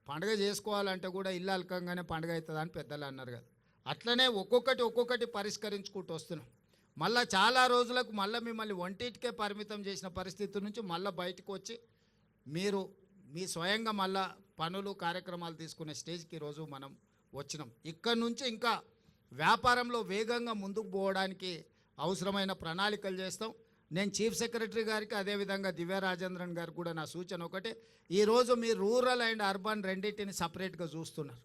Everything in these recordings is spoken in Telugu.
పండుగ చేసుకోవాలంటే కూడా ఇల్లు అల్కంగానే పండుగ అవుతుంది అని పెద్దలు అన్నారు కదా. అట్లనే ఒక్కొక్కటి పరిష్కరించుకుంటూ వస్తున్నాం. మళ్ళీ చాలా రోజులకు మళ్ళీ మిమ్మల్ని వంటింటికే పరిమితం చేసిన పరిస్థితి నుంచి మళ్ళీ బయటకు వచ్చి మీరు మీ స్వయంగా మళ్ళా పనులు కార్యక్రమాలు తీసుకునే స్టేజ్కి ఈరోజు మనం వచ్చినాం. ఇక్కడి నుంచి ఇంకా వ్యాపారంలో వేగంగా ముందుకు పోవడానికి అవసరమైన ప్రణాళికలు చేస్తాం. నేను చీఫ్ సెక్రటరీ గారికి అదేవిధంగా దివ్య రాజేంద్రన్ గారికి కూడా నా సూచన ఒకటే, ఈరోజు మీరు రూరల్ అండ్ అర్బన్ రెండింటిని సపరేట్గా చూస్తున్నారు.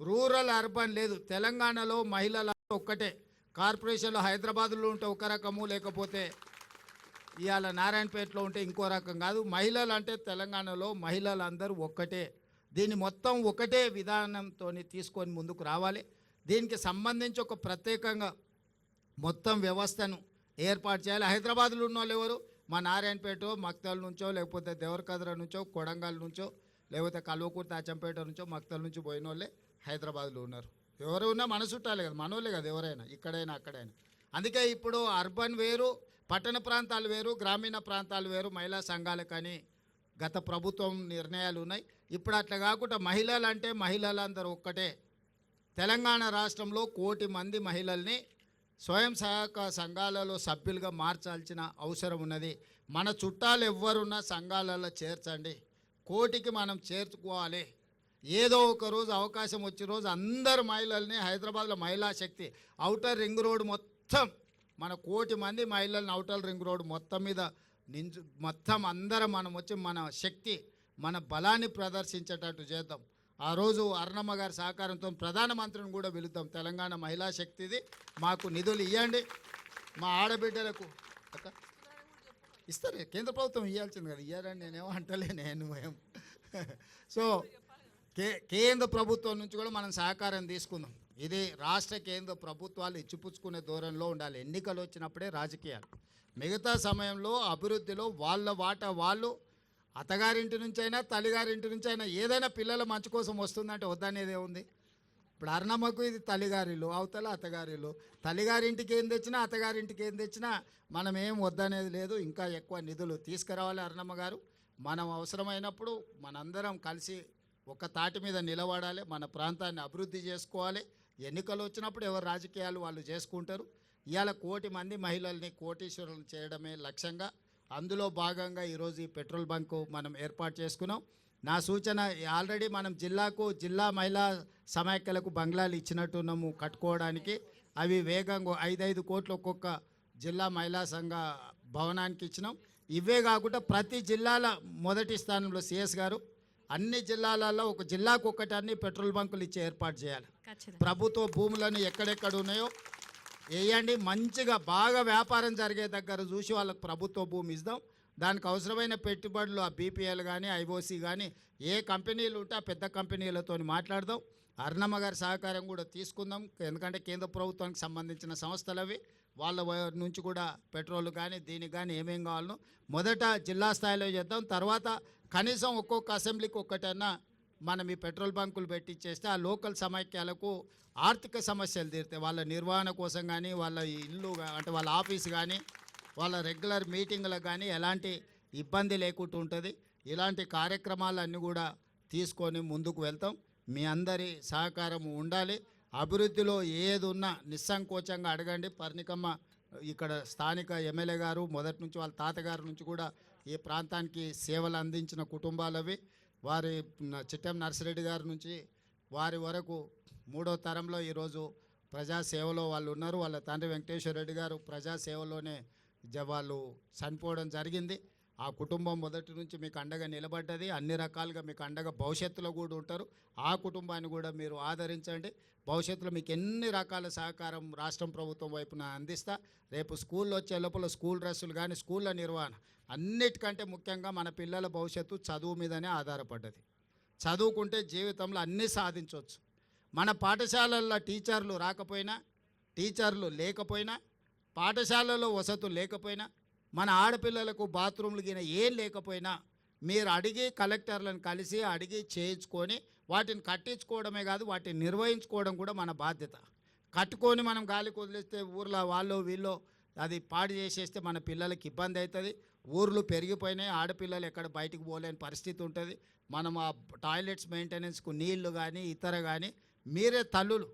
రూరల్ అర్బన్ లేదు. తెలంగాణలో మహిళల ఒక్కటే. కార్పొరేషన్లో హైదరాబాద్లో ఉంటే ఒక రకము, లేకపోతే ఇవాళ నారాయణపేటలో ఉంటే ఇంకో రకం కాదు. మహిళలు అంటే తెలంగాణలో మహిళలందరూ ఒక్కటే. దీన్ని మొత్తం ఒకటే విధానంతో తీసుకొని ముందుకు రావాలి. దీనికి సంబంధించి ఒక ప్రత్యేకంగా మొత్తం వ్యవస్థను ఏర్పాటు చేయాలి. హైదరాబాద్లో ఉన్న వాళ్ళు ఎవరు? మా నారాయణపేట మక్తల్ నుంచో, లేకపోతే దేవరకద్ర నుంచో, కొడంగల్ నుంచో, లేకపోతే కల్వకుర్తి అచ్చంపేట నుంచో, మక్తల్ నుంచి పోయిన వాళ్ళే హైదరాబాద్లో ఉన్నారు. ఎవరు ఉన్నా మన చుట్టాలే కదా, మనోళ్ళే కదా ఎవరైనా, ఇక్కడైనా అక్కడైనా. అందుకే ఇప్పుడు అర్బన్ వేరు, పట్టణ ప్రాంతాలు వేరు, గ్రామీణ ప్రాంతాలు వేరు, మహిళా సంఘాలు కానీ గత ప్రభుత్వం నిర్ణయాలు ఉన్నాయి. ఇప్పుడు అట్లా కాకుండా మహిళలు అంటే మహిళలందరూ ఒక్కటే. తెలంగాణ రాష్ట్రంలో 1 కోటి మంది మహిళల్ని స్వయం సహాయక సంఘాలలో సభ్యులుగా మార్చాల్సిన అవసరం ఉన్నది. మన చుట్టాలు ఎవ్వరున్నా సంఘాలలో చేర్చండి. 1 కోటికి మనం చేర్చుకోవాలి. ఏదో ఒక రోజు అవకాశం వచ్చే రోజు అందరు మహిళల్ని హైదరాబాద్లో మహిళా శక్తి ఔటర్ రింగ్ రోడ్ మొత్తం మన 1 కోటి మంది మహిళల్ని ఔటర్ రింగ్ రోడ్ మొత్తం మీద మొత్తం అందరం మనం వచ్చి మన శక్తి మన బలాన్ని ప్రదర్శించేటట్టు చేద్దాం. ఆ రోజు అరుణమ్మ గారి సహకారంతో ప్రధానమంత్రిని కూడా పిలుద్దాం. తెలంగాణ మహిళా శక్తిది, మాకు నిధులు ఇవ్వండి. మా ఆడబిడ్డలకు ఇస్తారు, కేంద్ర ప్రభుత్వం ఇవ్వాల్సింది కదా, ఇవ్వాలని నేనేమో అంటలే. నేను సో కేంద్ర ప్రభుత్వం నుంచి కూడా మనం సహకారం తీసుకుందాం. ఇది రాష్ట్ర కేంద్ర ప్రభుత్వాలు ఇచ్చిపుచ్చుకునే ధోరణిలో ఉండాలి. ఎన్నికలు వచ్చినప్పుడే రాజకీయాలు, మిగతా సమయంలో అభివృద్ధిలో వాళ్ళ వాటా వాళ్ళు, అత్తగారింటి నుంచైనా తల్లిగారింటి నుంచి అయినా ఏదైనా పిల్లల మంచి కోసం వస్తుందంటే వద్దనేదే ఉంది. ఇప్పుడు అరుణమ్మకు ఇది తల్లిగారిలు, అవతల అత్తగారిలు. తల్లిగారింటికి ఏం తెచ్చినా అత్తగారింటికి ఏం తెచ్చినా మనం ఏం వద్దనేది లేదు. ఇంకా ఎక్కువ నిధులు తీసుకురావాలి అరుణమ్మ గారు. మనం అవసరమైనప్పుడు మనందరం కలిసి ఒక తాటి మీద నిలబడాలి. మన ప్రాంతాన్ని అభివృద్ధి చేసుకోవాలి. ఎన్నికలు వచ్చినప్పుడు ఎవరు రాజకీయాలు వాళ్ళు చేసుకుంటారు. ఇవాళ 1 కోటి మంది మహిళల్ని కోటీశ్వరులను చేయడమే లక్ష్యంగా, అందులో భాగంగా ఈరోజు ఈ పెట్రోల్ బంకు మనం ఏర్పాటు చేసుకున్నాం. నా సూచన, ఆల్రెడీ మనం జిల్లా మహిళా సమాఖ్యలకు బంగ్లాలు ఇచ్చినట్టున్నాము కట్టుకోవడానికి. అవి వేగంగా 5 కోట్లు ఒక్కొక్క జిల్లా మహిళా సంఘ భవనానికి ఇచ్చినాం. ఇవే కాకుండా ప్రతి జిల్లాల మొదటి స్థానంలో సిఎస్ గారు అన్ని జిల్లాలలో ఒక జిల్లాకు ఒక్కటి పెట్రోల్ బంకులు ఇచ్చి ఏర్పాటు చేయాలి. ప్రభుత్వ భూములను ఎక్కడెక్కడ ఉన్నాయో వేయండి. మంచిగా బాగా వ్యాపారం జరిగే దగ్గర చూసి వాళ్ళకు ప్రభుత్వ భూమి ఇద్దాం. దానికి అవసరమైన పెట్టుబడులు ఆ బీపీఎల్ కానీ ఐఓసి కానీ ఏ కంపెనీలు ఉంటే ఆ పెద్ద కంపెనీలతో మాట్లాడదాం. అరుణమ్మ గారి సహకారం కూడా తీసుకుందాం. ఎందుకంటే కేంద్ర ప్రభుత్వానికి సంబంధించిన సంస్థలు అవి, వాళ్ళ నుంచి కూడా పెట్రోల్ కానీ దీనికి కానీ ఏమేం కావాలనో మొదట జిల్లా స్థాయిలో చేద్దాం. తర్వాత కనీసం ఒక్కొక్క అసెంబ్లీకి ఒక్కటన్నా మనం ఈ పెట్రోల్ బంకులు పెట్టించేస్తే ఆ లోకల్ సమైక్యాలకు ఆర్థిక సమస్యలు తీరుతాయి. వాళ్ళ నిర్వహణ కోసం కానీ, వాళ్ళ ఇల్లు అంటే వాళ్ళ ఆఫీస్ కానీ, వాళ్ళ రెగ్యులర్ మీటింగ్లకు కానీ ఎలాంటి ఇబ్బంది లేకుండా ఉంటుంది. ఇలాంటి కార్యక్రమాలన్నీ కూడా తీసుకొని ముందుకు వెళ్తాం. మీ అందరి సహకారం ఉండాలి. అభివృద్ధిలో ఏది ఉన్నా నిస్సంకోచంగా అడగండి. పర్ణికమ్మ ఇక్కడ స్థానిక ఎమ్మెల్యే గారు మొదటి నుంచి వాళ్ళ తాతగారి నుంచి కూడా ఈ ప్రాంతానికి సేవలు అందించిన కుటుంబాలవి. వారి చిట్టెం నర్సిరెడ్డి గారి నుంచి వారి వరకు 3వ తరంలో ఈరోజు ప్రజాసేవలో వాళ్ళు ఉన్నారు. వాళ్ళ తండ్రి వెంకటేశ్వర రెడ్డి గారు ప్రజాసేవలోనే వాళ్ళు చనిపోవడం జరిగింది. ఆ కుటుంబం మొదటి నుంచి మీకు అండగా నిలబడ్డది. అన్ని రకాలుగా మీకు అండగా భవిష్యత్తులో కూడా ఉంటారు. ఆ కుటుంబాన్ని కూడా మీరు ఆదరించండి. భవిష్యత్తులో మీకు ఎన్ని రకాల సహకారం రాష్ట్రం ప్రభుత్వం వైపున అందిస్తా. రేపు స్కూల్లో వచ్చే లోపల స్కూల్ డ్రెస్సులు కానీ, స్కూళ్ళ నిర్వహణ, అన్నిటికంటే ముఖ్యంగా మన పిల్లల భవిష్యత్తు చదువు మీదనే ఆధారపడ్డది. చదువుకుంటే జీవితంలో అన్నీ సాధించవచ్చు. మన పాఠశాలల్లో టీచర్లు రాకపోయినా, టీచర్లు లేకపోయినా, పాఠశాలలో వసతులు లేకపోయినా, మన ఆడపిల్లలకు బాత్రూమ్లు గిన ఏం లేకపోయినా మీరు అడిగి కలెక్టర్లను కలిసి అడిగి చేయించుకొని వాటిని కట్టించుకోవడమే కాదు, వాటిని నిర్వహించుకోవడం కూడా మన బాధ్యత. కట్టుకొని మనం గాలికి వదిలేస్తే ఊర్లో వాళ్ళు వీళ్ళు అది పాడు చేసేస్తే మన పిల్లలకి ఇబ్బంది అవుతుంది. ఊర్లు పెరిగిపోయినాయి, ఆడపిల్లలు ఎక్కడ బయటికి పోలేని పరిస్థితి ఉంటుంది. మనం ఆ టాయిలెట్స్ మెయింటెనెన్స్కు నీళ్లు కానీ ఇతర కానీ మీరే తల్లులు,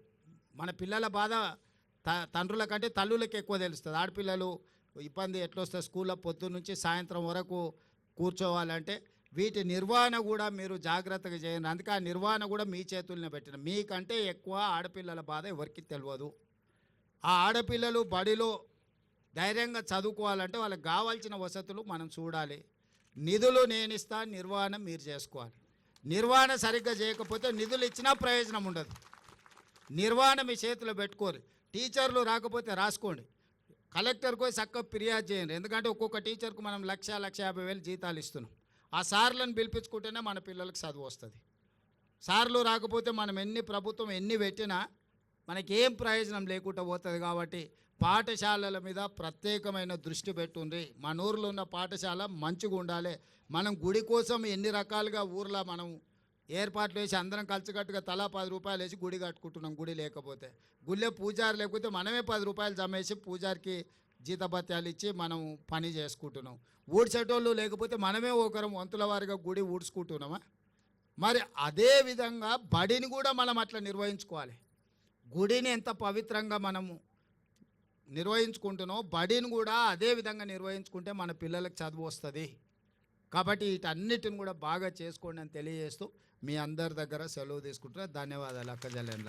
మన పిల్లల బాధ తండ్రుల కంటే తల్లులకి ఎక్కువ తెలుస్తుంది. ఆడపిల్లలు ఇబ్బంది ఎట్లా వస్తుంది, స్కూల్లో పొద్దున్న నుంచి సాయంత్రం వరకు కూర్చోవాలంటే వీటి నిర్వహణ కూడా మీరు జాగ్రత్తగా చేయండి. అందుకే ఆ నిర్వహణ కూడా మీ చేతుల్లోనే పెట్టిన. మీకంటే ఎక్కువ ఆడపిల్లల బాధ ఎవరికి తెలియదు. ఆ ఆడపిల్లలు బడిలో ధైర్యంగా చదువుకోవాలంటే వాళ్ళకి కావాల్సిన వసతులు మనం చూడాలి. నిధులు నేను ఇస్తా, నిర్వహణ మీరు చేసుకోవాలి. నిర్వహణ సరిగ్గా చేయకపోతే నిధులు ఇచ్చినా ప్రయోజనం ఉండదు. నిర్వహణ మీ చేతిలో పెట్టుకోరు. టీచర్లు రాకపోతే రాసుకోండి, కలెక్టర్కి పోయి చక్కగా ఫిర్యాదు చేయండి. ఎందుకంటే ఒక్కొక్క టీచర్కు మనం 1,50,000 జీతాలు ఇస్తున్నాం. ఆ సార్లను పిలిపించుకుంటేనే మన పిల్లలకు చదువు వస్తుంది. సార్లు రాకపోతే మనం ప్రభుత్వం ఎన్ని పెట్టినా మనకేం ప్రయోజనం లేకుండా పోతుంది. కాబట్టి పాఠశాలల మీద ప్రత్యేకమైన దృష్టి పెట్టుంది. మన ఊర్లో ఉన్న పాఠశాల మంచిగా ఉండాలి. మనం గుడి కోసం ఎన్ని రకాలుగా ఊర్లో మనం ఏర్పాట్లు వేసి అందరం కలిసికట్టుగా తలా 10 రూపాయలు వేసి గుడి కట్టుకుంటున్నాం. గుడి లేకపోతే, గుళ్ళే పూజారి లేకపోతే మనమే 10 రూపాయలు జమ వేసి పూజారికి జీతభత్యాలు ఇచ్చి మనం పని చేసుకుంటున్నాం. ఊడ్చేటోళ్ళు లేకపోతే మనమే ఒకరం వంతుల వారిగా గుడి ఊడ్చుకుంటున్నామా? మరి అదే విధంగా బడిని కూడా మనం అట్లా నిర్వహించుకోవాలి. గుడిని ఎంత పవిత్రంగా మనము నిర్వహించుకుంటున్నాం, బడిని కూడా అదే విధంగా నిర్వహించుకుంటే మన పిల్లలకు చదువు వస్తుంది. కాబట్టి వీటన్నిటిని కూడా బాగా చేసుకోండి అని తెలియజేస్తూ మీ అందరి దగ్గర సెలవు తీసుకుంటున్నా. ధన్యవాదాలు అక్క జలేంద్ర.